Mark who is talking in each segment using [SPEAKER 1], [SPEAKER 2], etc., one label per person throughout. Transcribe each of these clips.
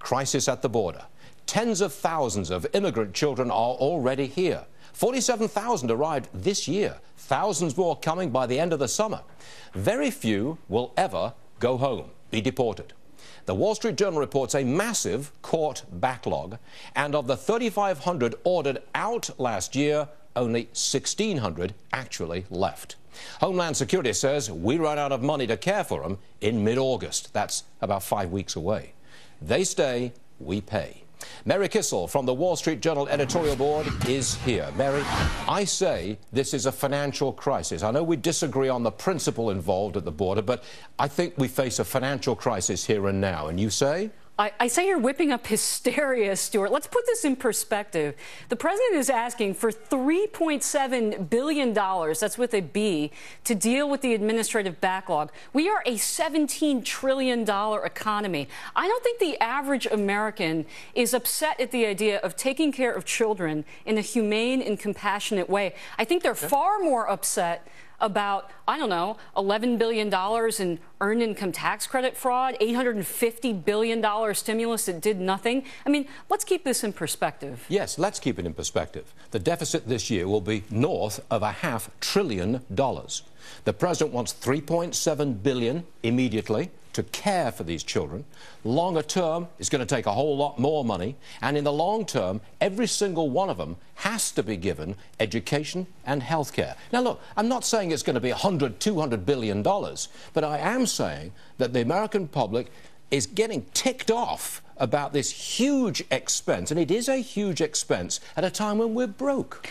[SPEAKER 1] crisis at the border. Tens of thousands of immigrant children are already here. 47,000 arrived this year. Thousands more coming by the end of the summer. Very few will ever go home, be deported. The Wall Street Journal reports a massive court backlog, and of the 3,500 ordered out last year, only 1,600 actually left. Homeland Security says we run out of money to care for them in mid-August. That's about 5 weeks away. They stay, we pay. Mary Kissel from the Wall Street Journal editorial board is here. Mary, I say this is a financial crisis. I know we disagree on the principle involved at the border, but I think we face a financial crisis here and now. And you say?
[SPEAKER 2] I say you're whipping up hysteria, Stuart. Let's put this in perspective. The president is asking for $3.7 billion, that's with a B, to deal with the administrative backlog. We are a $17 trillion economy. I don't think the average American is upset at the idea of taking care of children in a humane and compassionate way. I think they're far more upset about, I don't know, $11 billion in earned income tax credit fraud, $850 billion stimulus that did nothing. I mean, let's keep this in perspective.
[SPEAKER 1] Yes, let's keep it in perspective. The deficit this year will be north of $500 billion. The president wants $3.7 billion immediately to care for these children. Longer term is going to take a whole lot more money, and in the long term, every single one of them has to be given education and health care. Now look, I'm not saying it's going to be $100, $200 billion, but I am saying that the American public is getting ticked off about this huge expense, and it is a huge expense at a time when we're broke.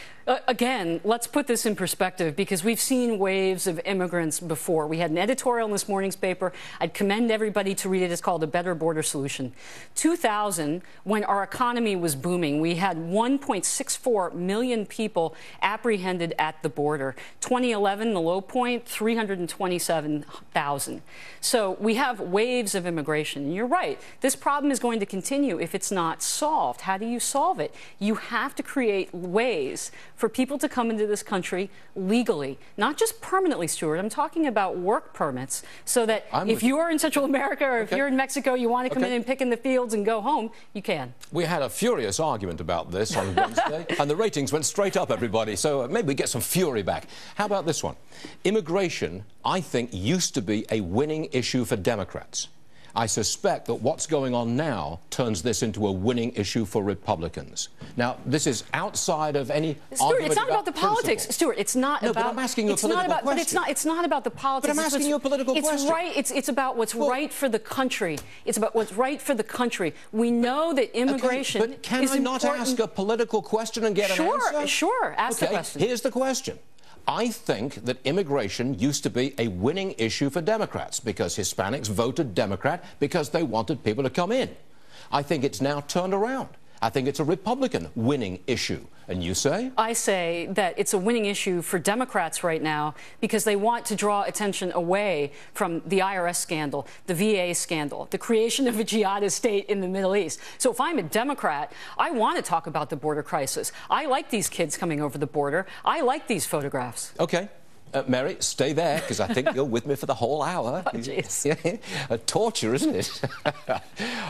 [SPEAKER 2] Again, let's put this in perspective, because we've seen waves of immigrants before. We had an editorial in this morning's paper. I'd commend everybody to read it. It's called A Better Border Solution. 2000, when our economy was booming, we had 1.64 million people apprehended at the border. 2011, the low point, 327,000. So we have waves of immigration. And you're right. This problem is going to continue if it's not solved. How do you solve it? You have to create ways for people to come into this country legally, not just permanently, Stuart. I'm talking about work permits, so that if you are in Central America or if you're in Mexico, you want to come in and pick in the fields and go home, you can.
[SPEAKER 1] We had a furious argument about this on Wednesday, and the ratings went straight up, everybody, so maybe we get some fury back. How about this one? Immigration, I think, used to be a winning issue for Democrats. I suspect that what's going on now turns this into a winning issue for Republicans. Now, this is outside of any argument
[SPEAKER 2] it's not about the
[SPEAKER 1] principle.
[SPEAKER 2] politics. Stuart, it's not about...
[SPEAKER 1] No, but I'm asking you a political question.
[SPEAKER 2] But it's not about the politics.
[SPEAKER 1] But I'm asking you a political question.
[SPEAKER 2] It's about what's right for the country. It's about what's right for the country. We know that immigration
[SPEAKER 1] but can
[SPEAKER 2] is
[SPEAKER 1] I not
[SPEAKER 2] important.
[SPEAKER 1] ask a political question and get an answer?
[SPEAKER 2] Sure. Ask the question.
[SPEAKER 1] Here's the question. I think that immigration used to be a winning issue for Democrats because Hispanics voted Democrat because they wanted people to come in. I think it's now turned around. I think it's a Republican winning issue. And you say?
[SPEAKER 2] I say that it's a winning issue for Democrats right now because they want to draw attention away from the IRS scandal, the VA scandal, the creation of a jihadist state in the Middle East. So if I'm a Democrat, I want to talk about the border crisis. I like these kids coming over the border. I like these photographs.
[SPEAKER 1] Okay. Mary, stay there, because I think you're with me for the whole hour.
[SPEAKER 2] Oh, jeez.
[SPEAKER 1] A torture, isn't it?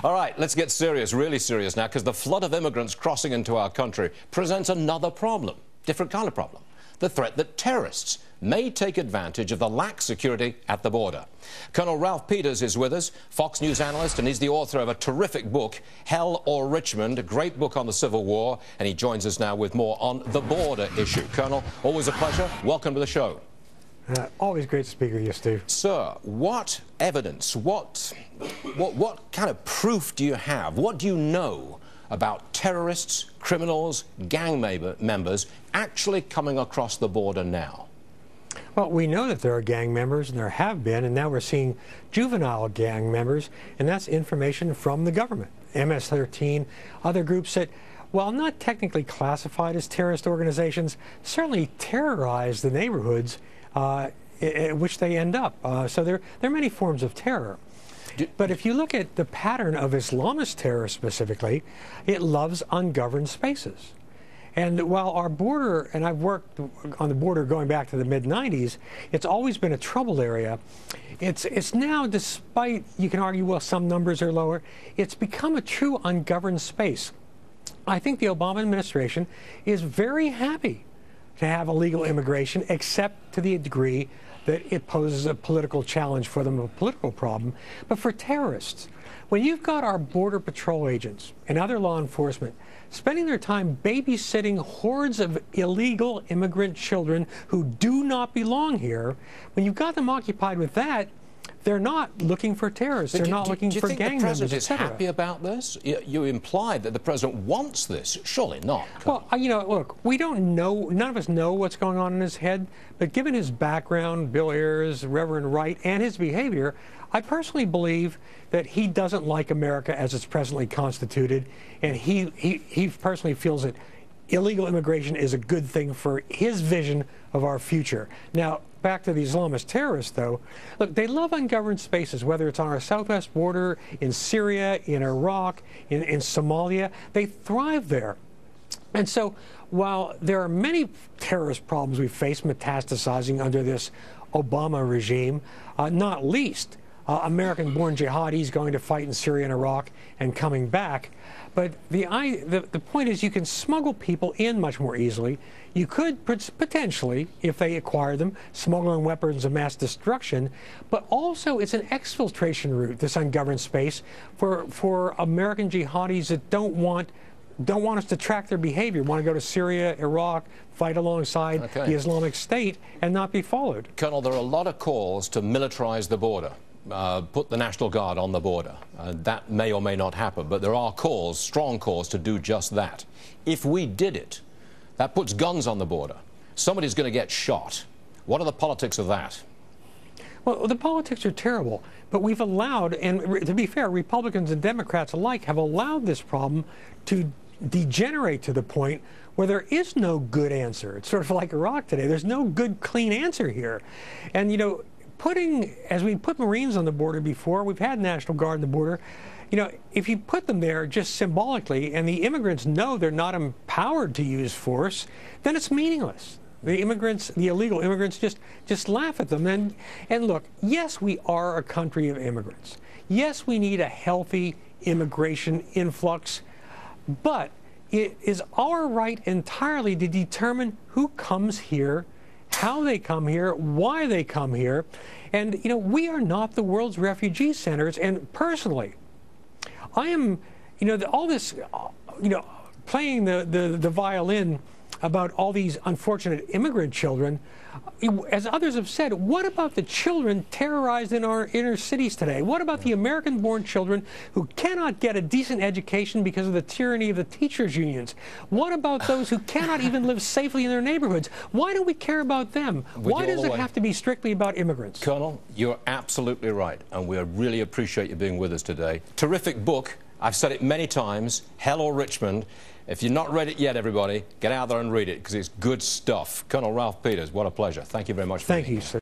[SPEAKER 1] All right, let's get serious, really serious now, because the flood of immigrants crossing into our country presents another problem, different kind of problem. The threat that terrorists may take advantage of the lax security at the border. Colonel Ralph Peters is with us, Fox News analyst, and he's the author of a terrific book, Hell or Richmond, a great book on the Civil War, and he joins us now with more on the border issue. Colonel, always a pleasure. Welcome to the show.
[SPEAKER 3] Always great to speak with you, Steve.
[SPEAKER 1] Sir, what evidence, what kind of proof do you have? What do you know about terrorists, criminals, gang members actually coming across the border now?
[SPEAKER 3] Well, we know that there are gang members, and there have been, and now we're seeing juvenile gang members, and that's information from the government. MS-13, other groups that, while not technically classified as terrorist organizations, certainly terrorize the neighborhoods in which they end up. So there are many forms of terror. But if you look at the pattern of Islamist terror specifically, it loves ungoverned spaces. And while our border, and I've worked on the border going back to the mid-90s, it's always been a troubled area. It's now, despite, you can argue, well, some numbers are lower, it's become a true ungoverned space. I think the Obama administration is very happy to have illegal immigration, except to the degree that it poses a political challenge for them, a political problem. But for terrorists, when you've got our Border Patrol agents and other law enforcement spending their time babysitting hordes of illegal immigrant children who do not belong here, when you've got them occupied with that, they're not looking for terrorists. They're not looking for gang members,
[SPEAKER 1] Do you think the president is happy about this? You implied that the president wants this. Surely not.
[SPEAKER 3] Well, you know, look, we don't know, none of us know what's going on in his head, but given his background, Bill Ayers, Reverend Wright, and his behavior, I personally believe that he doesn't like America as it's presently constituted, and he personally feels that illegal immigration is a good thing for his vision of our future. Now, back to the Islamist terrorists, though, look, they love ungoverned spaces, whether it's on our southwest border, in Syria, in Iraq, in Somalia. They thrive there. And so while there are many terrorist problems we face metastasizing under this Obama regime, not least American-born jihadis going to fight in Syria and Iraq and coming back. But the point is, you can smuggle people in much more easily. You could potentially, if they acquire them, smuggle in weapons of mass destruction. But also, it's an exfiltration route, this ungoverned space, for American jihadis that don't want us to track their behavior, want to go to Syria, Iraq, fight alongside the Islamic State, and not be followed.
[SPEAKER 1] Colonel, there are a lot of calls to militarize the border. Put the National Guard on the border. That may or may not happen, but there are calls, strong calls, to do just that. If we did it, that puts guns on the border. Somebody's going to get shot. What are the politics of that?
[SPEAKER 3] Well, the politics are terrible, but we've allowed, and to be fair, Republicans and Democrats alike have allowed this problem to degenerate to the point where there is no good answer. It's sort of like Iraq today. There's no good, clean answer here. And, you know, as we put Marines on the border before, we've had National Guard on the border, you know, if you put them there just symbolically and the immigrants know they're not empowered to use force, then it's meaningless. The immigrants, the illegal immigrants, just laugh at them. And look, yes, we are a country of immigrants. Yes, we need a healthy immigration influx, but it is our right entirely to determine who comes here, how they come here, why they come here. And, you know, we are not the world's refugee centers. And personally, I am, you know, all this, you know, playing the violin about all these unfortunate immigrant children. As others have said, what about the children terrorized in our inner cities today? What about the American-born children who cannot get a decent education because of the tyranny of the teachers' unions? What about those who cannot even live safely in their neighborhoods? Why do we care about them? Why does it have to be strictly about immigrants?
[SPEAKER 1] Colonel, you're absolutely right, and we really appreciate you being with us today. Terrific book. I've said it many times, Hell or Richmond. If you've not read it yet, everybody, get out there and read it, because it's good stuff. Colonel Ralph Peters, what a pleasure. Thank you very much for being here.
[SPEAKER 3] Thank you, sir.